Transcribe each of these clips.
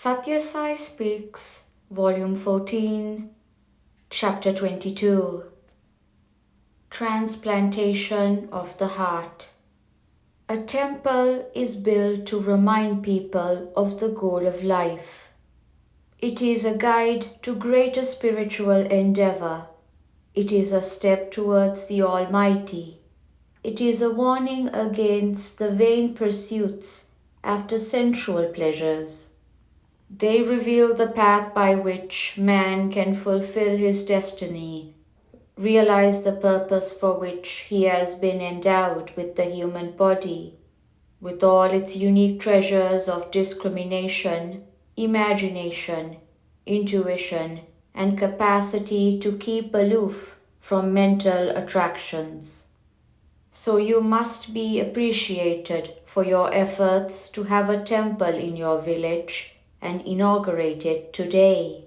Sathya Sai Speaks, Volume 14, Chapter 22. Transplantation of the Heart. A temple is built to remind people of the goal of life. It is a guide to greater spiritual endeavor. It is a step towards the Almighty. It is a warning against the vain pursuits after sensual pleasures. They reveal the path by which man can fulfill his destiny, realize the purpose for which he has been endowed with the human body, with all its unique treasures of discrimination, imagination, intuition, and capacity to keep aloof from mental attractions. So you must be appreciated for your efforts to have a temple in your village and inaugurate it today.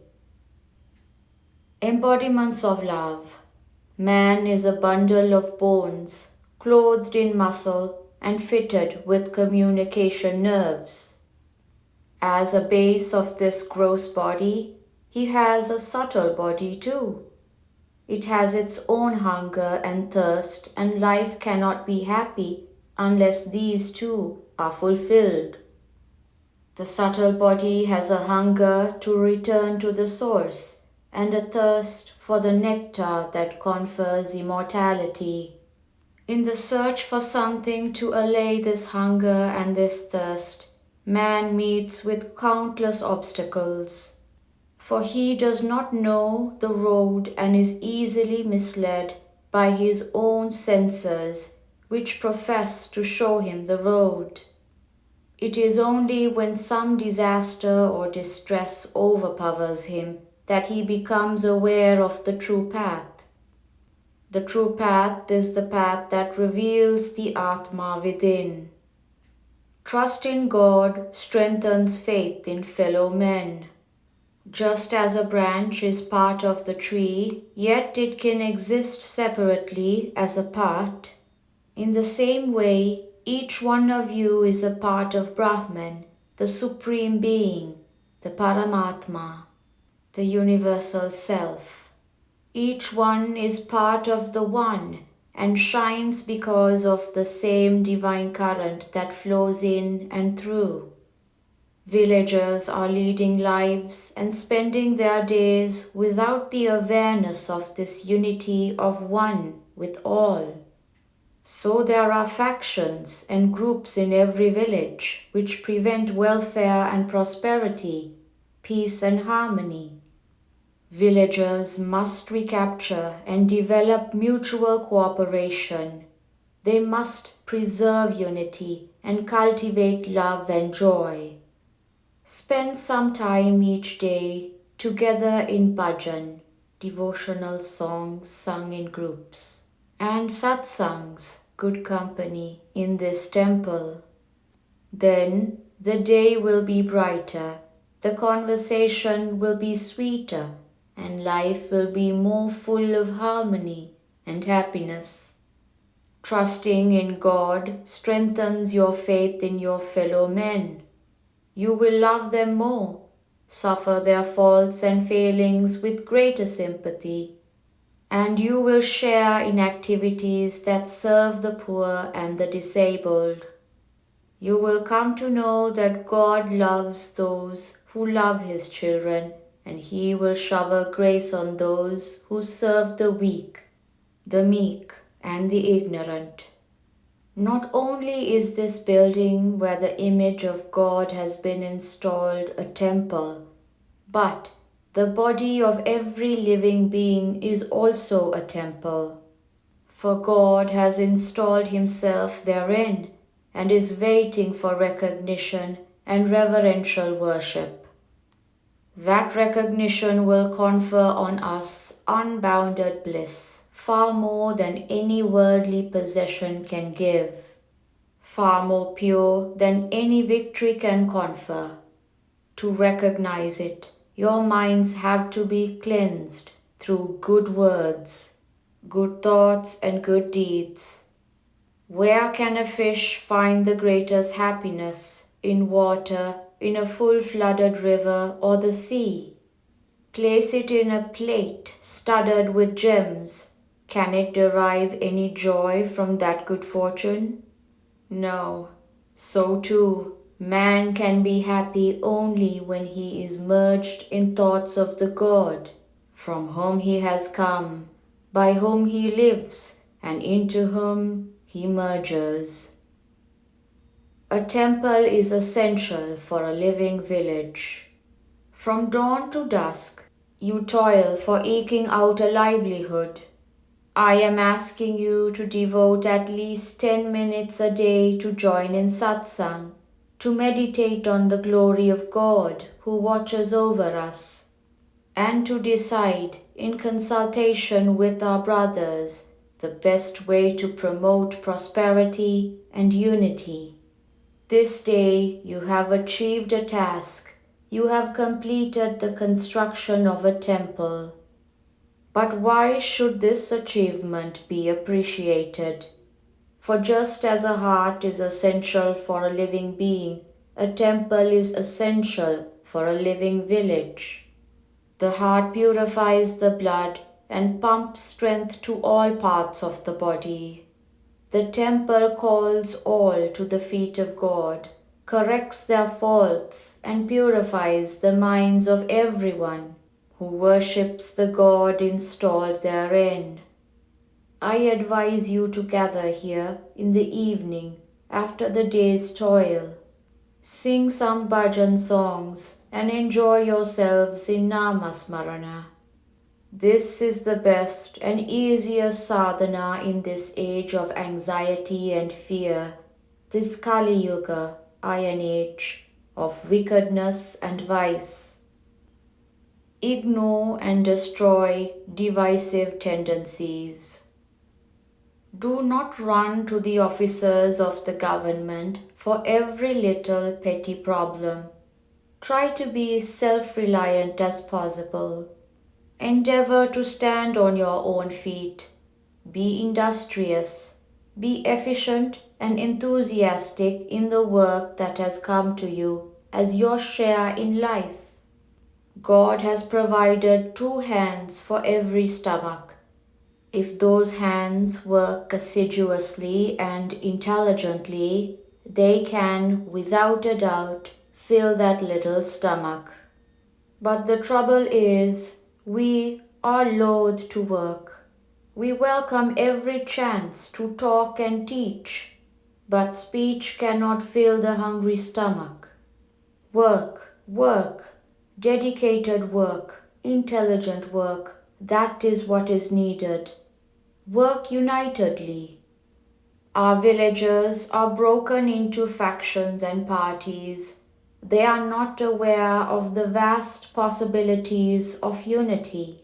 Embodiments of love. Man is a bundle of bones, clothed in muscle and fitted with communication nerves. As a base of this gross body, he has a subtle body too. It has its own hunger and thirst, and life cannot be happy unless these two are fulfilled. The subtle body has a hunger to return to the source and a thirst for the nectar that confers immortality. In the search for something to allay this hunger and this thirst, man meets with countless obstacles. For he does not know the road and is easily misled by his own senses, which profess to show him the road. It is only when some disaster or distress overpowers him that he becomes aware of the true path. The true path is the path that reveals the Atma within. Trust in God strengthens faith in fellow men. Just as a branch is part of the tree, yet it can exist separately as a part, in the same way, each one of you is a part of Brahman, the Supreme Being, the Paramatma, the Universal Self. Each one is part of the One and shines because of the same divine current that flows in and through. Villagers are leading lives and spending their days without the awareness of this unity of one with all. So there are factions and groups in every village which prevent welfare and prosperity, peace and harmony. Villagers must recapture and develop mutual cooperation. They must preserve unity and cultivate love and joy. Spend some time each day together in bhajan, devotional songs sung in groups, and satsangs, good company, in this temple. Then the day will be brighter, the conversation will be sweeter, and life will be more full of harmony and happiness. Trusting in God strengthens your faith in your fellow men. You will love them more, suffer their faults and failings with greater sympathy, and you will share in activities that serve the poor and the disabled. You will come to know that God loves those who love His children, and He will shower grace on those who serve the weak, the meek, and the ignorant. Not only is this building where the image of God has been installed a temple, but the body of every living being is also a temple. For God has installed Himself therein and is waiting for recognition and reverential worship. That recognition will confer on us unbounded bliss, far more than any worldly possession can give, far more pure than any victory can confer. To recognize it, your minds have to be cleansed through good words, good thoughts, and good deeds. Where can a fish find the greatest happiness? In water, in a full-flooded river or the sea. Place it in a plate studded with gems. Can it derive any joy from that good fortune? No. So too, man can be happy only when he is merged in thoughts of the God from whom he has come, by whom he lives, and into whom he merges. A temple is essential for a living village. From dawn to dusk, you toil for eking out a livelihood. I am asking you to devote at least 10 minutes a day to join in satsang, to meditate on the glory of God who watches over us, and to decide, in consultation with our brothers, the best way to promote prosperity and unity. This day you have achieved a task. You have completed the construction of a temple. But why should this achievement be appreciated? For just as a heart is essential for a living being, a temple is essential for a living village. The heart purifies the blood and pumps strength to all parts of the body. The temple calls all to the feet of God, corrects their faults, and purifies the minds of everyone who worships the God installed therein. I advise you to gather here in the evening after the day's toil. Sing some bhajan songs and enjoy yourselves in namasmarana. This is the best and easiest sadhana in this age of anxiety and fear, this Kali Yuga, Iron Age, of wickedness and vice. Ignore and destroy divisive tendencies. Do not run to the officers of the government for every little petty problem. Try to be self-reliant as possible. Endeavor to stand on your own feet. Be industrious. Be efficient and enthusiastic in the work that has come to you as your share in life. God has provided 2 hands for every stomach. If those hands work assiduously and intelligently, they can, without a doubt, fill that little stomach. But the trouble is, we are loath to work. We welcome every chance to talk and teach, but speech cannot fill the hungry stomach. Work, work. Dedicated work, intelligent work, that is what is needed. Work unitedly. Our villagers are broken into factions and parties. They are not aware of the vast possibilities of unity.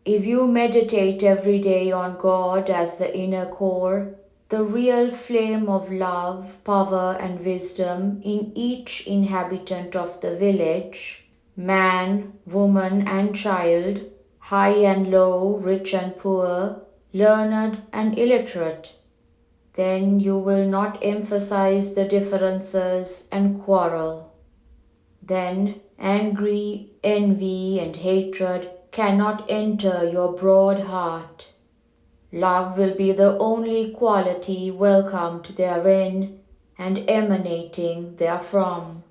If you meditate every day on God as the inner core, the real flame of love, power, and wisdom in each inhabitant of the village, man, woman, and child, high and low, rich and poor, learned and illiterate, then you will not emphasize the differences and quarrel. Then angry, envy, and hatred cannot enter your broad heart. Love will be the only quality welcomed therein and emanating therefrom.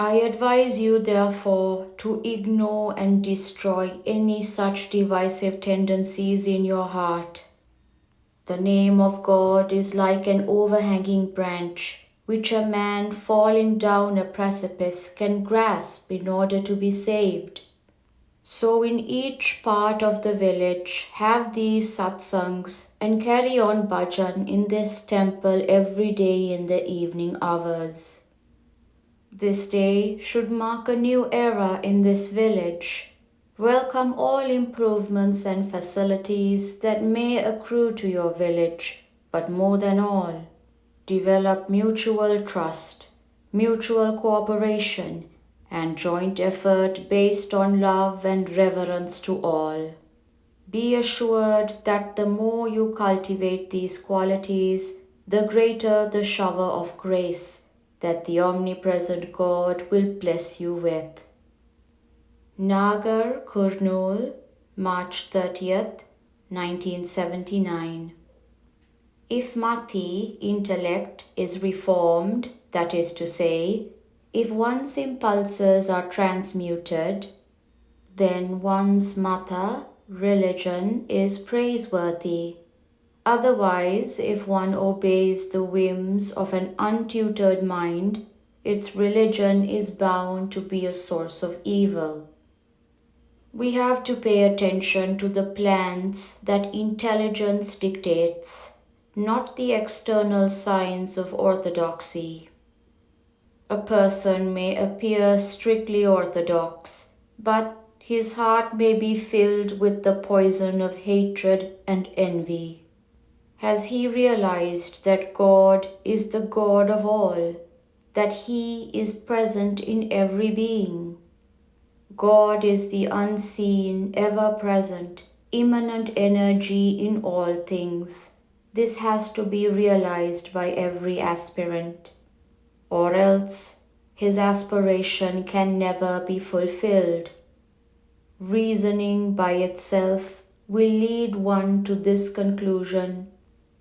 I advise you, therefore, to ignore and destroy any such divisive tendencies in your heart. The name of God is like an overhanging branch, which a man falling down a precipice can grasp in order to be saved. So in each part of the village have these satsangs and carry on bhajan in this temple every day in the evening hours. This day should mark a new era in this village. Welcome all improvements and facilities that may accrue to your village, but more than all, develop mutual trust, mutual cooperation, and joint effort based on love and reverence to all. Be assured that the more you cultivate these qualities, the greater the shower of grace, that the omnipresent God will bless you with. Nagar, Kurnool, March 30th, 1979. If Mati, intellect, is reformed, that is to say, if one's impulses are transmuted, then one's Mata, religion, is praiseworthy. Otherwise, if one obeys the whims of an untutored mind, its religion is bound to be a source of evil. We have to pay attention to the plans that intelligence dictates, not the external signs of orthodoxy. A person may appear strictly orthodox, but his heart may be filled with the poison of hatred and envy. Has he realized that God is the God of all, that He is present in every being? God is the unseen, ever-present, immanent energy in all things. This has to be realized by every aspirant, or else his aspiration can never be fulfilled. Reasoning by itself will lead one to this conclusion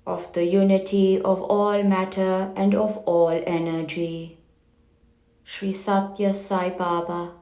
of the unity of all matter and of all energy. Sri Sathya Sai Baba.